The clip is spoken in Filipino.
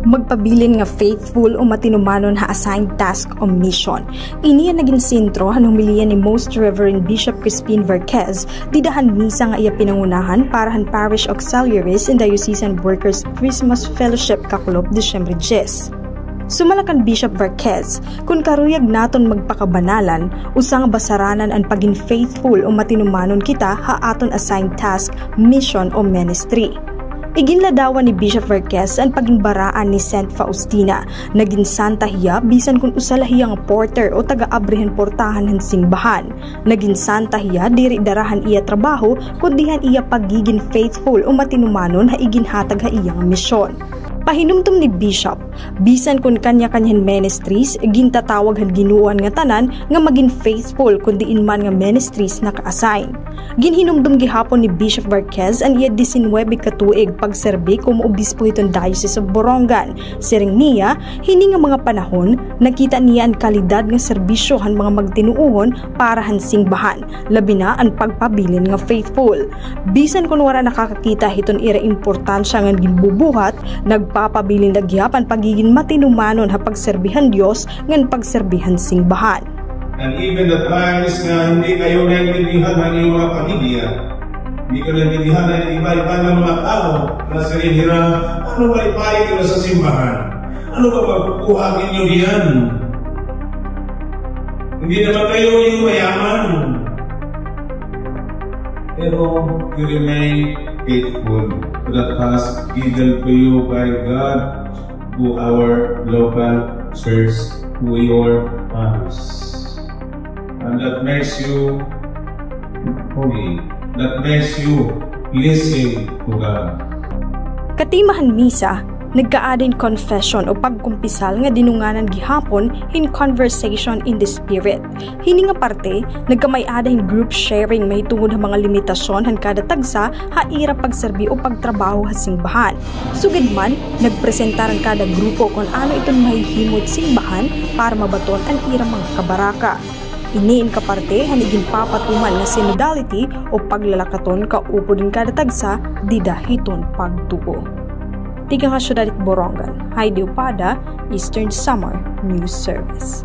magpabilin nga faithful o matinumanon ha assigned task o mission. Ini ang naging sentro han humilian ni Most Reverend Bishop Crispin Verquez didahan misa nga iya pinangunahan para han Parish Auxiliaries and Diocesan Workers Christmas Fellowship kakulop Disyembre 10. Sumalakan Bishop Verquez, kung karuyag naton magpakabanalan, usang basaranan ang pagin faithful o matinumanon kita ha aton assigned task, mission o ministry. Iginladawan ni Bishop Verquez ang pagingbaraan ni Saint Faustina, naging santa hiya bisan kung usala hiyang porter o taga-abrihan portahan ng simbahan. Naging santa hiya diri darahan iya trabaho kundihan iya pagiging faithful o matinumanon ha iginhatag ha iyang misyon. Pahinumtum ni Bishop, bisan kung kanya-kanyan ministries, gintatawag han ginuan nga tanan nga maging faithful kung diin man nga ministries naka-assign. Ginhinumdum gihapon ni Bishop Verquez ang iya 19 katuig pagserbi como obispo iton Diocese of Borongan. Siring niya, hini nga mga panahon, nakita niya ang kalidad nga serbisyo han mga magtinuuhon para han singbahan, labi na ang pagpabilin nga faithful. Bisan kung wala nakakakita hiton ira importansya nga gimbubuhat, nagpapabilin dagyapan pagiging matinumanon ha pagserbihan Dios ngan pagserbihan singbahan. And even the times na hindi kayo naintindihan ng iyong mga pamilya, hindi ka naintindihan ng iba-iba ng mga tao na sa inira, ano ba ipahin nila sa simbahan? Ano ba magkukuha ninyo diyan? Hindi naman kayo yung mayaman. Pero you remain faithful to the task given to you by God, to our local church, to your parish. And that makes you holy. That makes you listen to God. Katimahan misa, nagkaadin confession o pagkumpisal nga dinunganan gihapon in conversation in the spirit. Hini nga parte, nagkamay-adahin group sharing may tungod ang mga limitasyon han kada tagsa haira pagserbi o pagtrabaho ha singbahan. Sugid man, nagpresentaran kada grupo kung ano iton mahihimot singbahan para mabaton ang ira mga kabaraka. Iniin kaparte hanigin papatuman na synodality o paglalakaton kaupo din kada tagsa didahiton pagtuo. Tigang nga Syudad Borongan, Heidi Upada, Eastern Samar News Service.